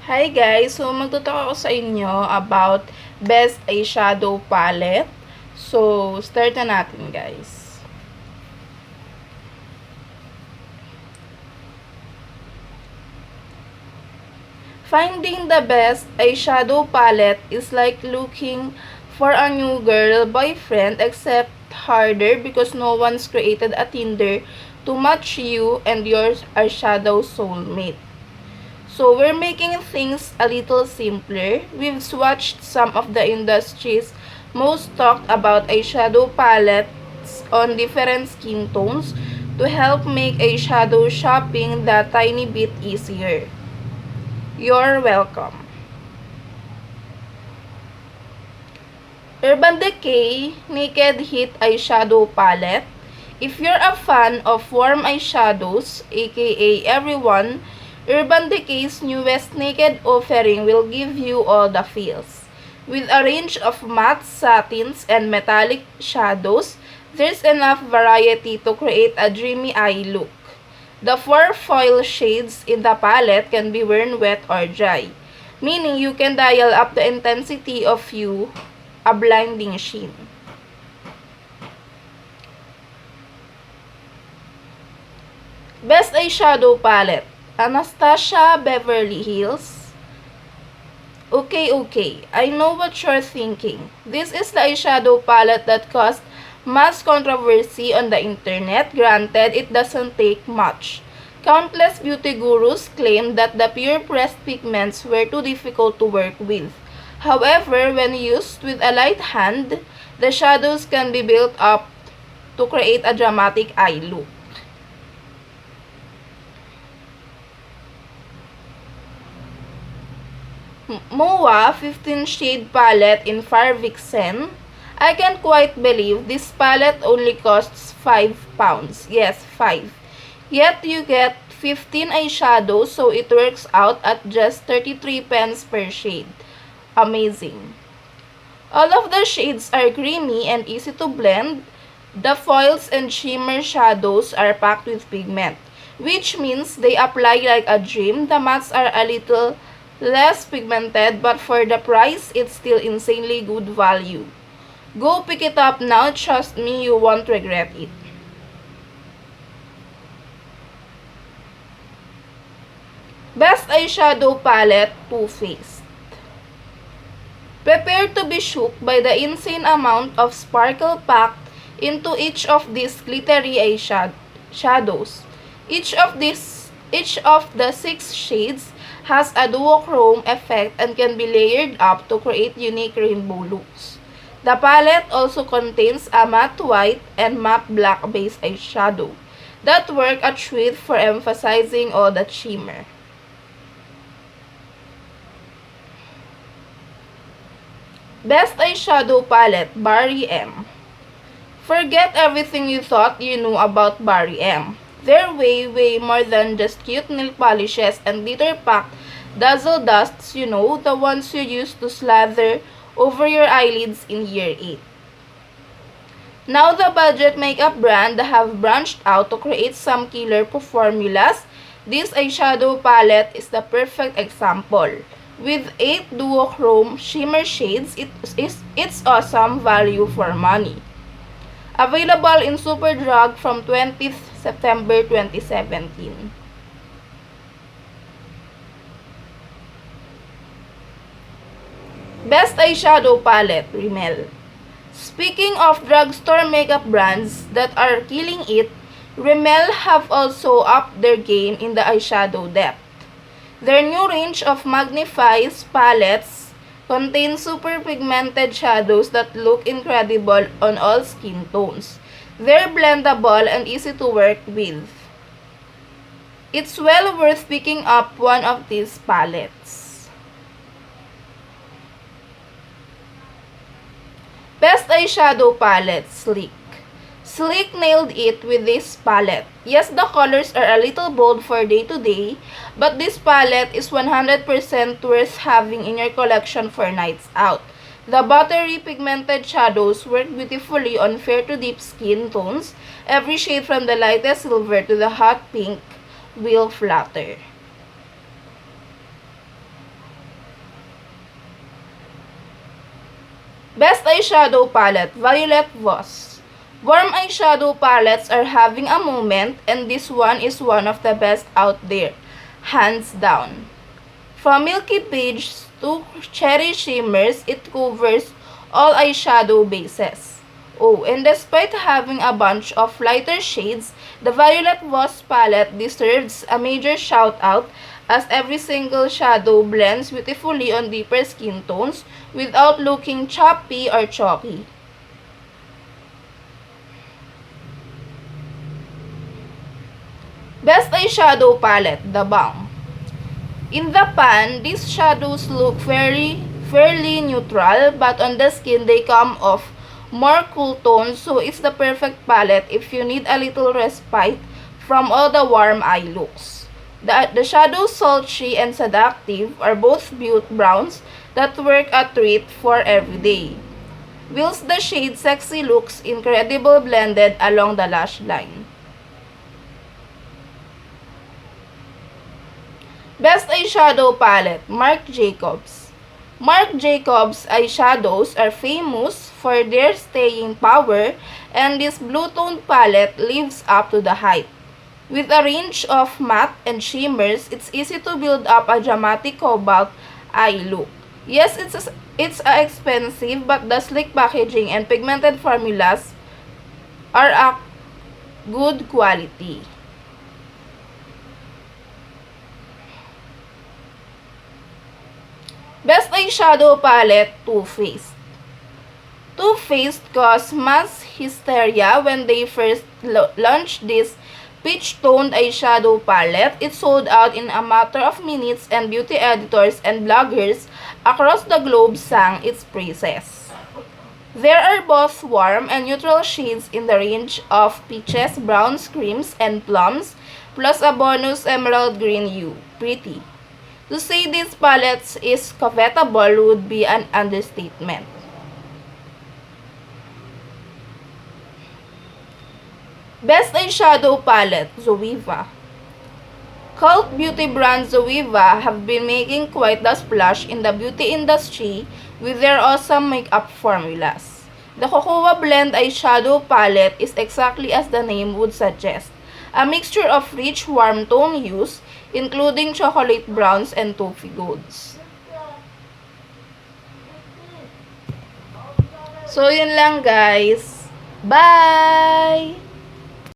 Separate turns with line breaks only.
Hi guys! So, magtutalk ako sa inyo about best eyeshadow palette. So, start na natin guys. Finding the best eyeshadow palette is like looking for a new girl boyfriend, except harder because no one's created a Tinder to match you and your eyeshadow soulmate. So, we're making things a little simpler. We've swatched some of the industry's most talked about eyeshadow palettes on different skin tones to help make eyeshadow shopping that tiny bit easier. You're welcome. Urban Decay Naked Heat Eyeshadow Palette. If you're a fan of warm eyeshadows, aka everyone, Urban Decay's newest Naked offering will give you all the feels. With a range of matte, satins, and metallic shadows, there's enough variety to create a dreamy eye look. The 4 foil shades in the palette can be worn wet or dry, meaning you can dial up the intensity of a blinding sheen. Best Eyeshadow Palette, Anastasia Beverly Hills. Okay, I know what you're thinking. This is the eyeshadow palette that caused mass controversy on the internet. Granted, it doesn't take much. Countless beauty gurus claimed that the pure pressed pigments were too difficult to work with. However, when used with a light hand, the shadows can be built up to create a dramatic eye look. MOA 15 Shade Palette in Far Vixen. I can't quite believe this palette only costs £5. Yes, 5. Yet you get 15 eyeshadows, so it works out at just 33 pence per shade. Amazing. All of the shades are creamy and easy to blend. The foils and shimmer shadows are packed with pigment, which means they apply like a dream. The mattes are a little less pigmented, but for the price, it's still insanely good value. Go pick it up now, trust me, you won't regret it. Best Eyeshadow Palette, Too Faced. Prepare to be shook by the insane amount of sparkle packed into each of these glittery eyeshadows. Each of the 6 shades has a duochrome effect and can be layered up to create unique rainbow looks. The palette also contains a matte white and matte black base eyeshadow that work a treat for emphasizing all the shimmer. Best Eyeshadow Palette, Barry M. Forget everything you thought you knew about Barry M. They're way more than just cute nail polishes and glitter-packed dazzle dusts, the ones you use to slather over your eyelids in year 8. Now the budget makeup brand have branched out to create some killer formulas. This eyeshadow palette is the perfect example. With 8 duochrome shimmer shades, it's awesome value for money. Available in Superdrug from 20th September 2017. Best Eyeshadow Palette, Rimmel. Speaking of drugstore makeup brands that are killing it, Rimmel have also upped their game in the eyeshadow depth. Their new range of Magnifies palettes contain super pigmented shadows that look incredible on all skin tones. They're blendable and easy to work with. It's well worth picking up one of these palettes. Best Eyeshadow Palette, Sleek. Sleek nailed it with this palette. Yes, the colors are a little bold for day-to-day, but this palette is 100% worth having in your collection for nights out. The buttery pigmented shadows work beautifully on fair to deep skin tones. Every shade from the lightest silver to the hot pink will flatter. Best eyeshadow palette, Violet Voss. Warm eyeshadow palettes are having a moment, and this one is one of the best out there, hands down. From milky beige to cherry shimmers, it covers all eyeshadow bases. Oh, and despite having a bunch of lighter shades, the Violet Voss palette deserves a major shout out as every single shadow blends beautifully on deeper skin tones without looking choppy or chalky. Best eyeshadow palette, The Balm. In the pan, these shadows look fairly neutral, but on the skin they come off more cool tones, so it's the perfect palette if you need a little respite from all the warm eye looks. The shadows sultry and seductive are both butte browns that work a treat for every day, whilst the shade sexy looks incredible blended along the lash line. Best eyeshadow palette, Marc Jacobs. Marc Jacobs eyeshadows are famous for their staying power, and this blue-toned palette lives up to the hype. With a range of matte and shimmers, it's easy to build up a dramatic cobalt eye look. Yes, it's expensive, but the sleek packaging and pigmented formulas are a good quality. Best eyeshadow palette, Too Faced. Too Faced caused mass hysteria when they first launched this peach-toned eyeshadow palette. It sold out in a matter of minutes, and beauty editors and bloggers across the globe sang its praises. There are both warm and neutral shades in the range of peaches, browns, creams, and plums, plus a bonus emerald green hue. Pretty. To say this palette is covetable would be an understatement. Best eyeshadow palette, Zoeva. Cult beauty brand Zoeva have been making quite the splash in the beauty industry with their awesome makeup formulas. The Cocoa Blend eyeshadow palette is exactly as the name would suggest, a mixture of rich, warm tone hues, including chocolate browns and toffee golds. So, yun lang guys. Bye!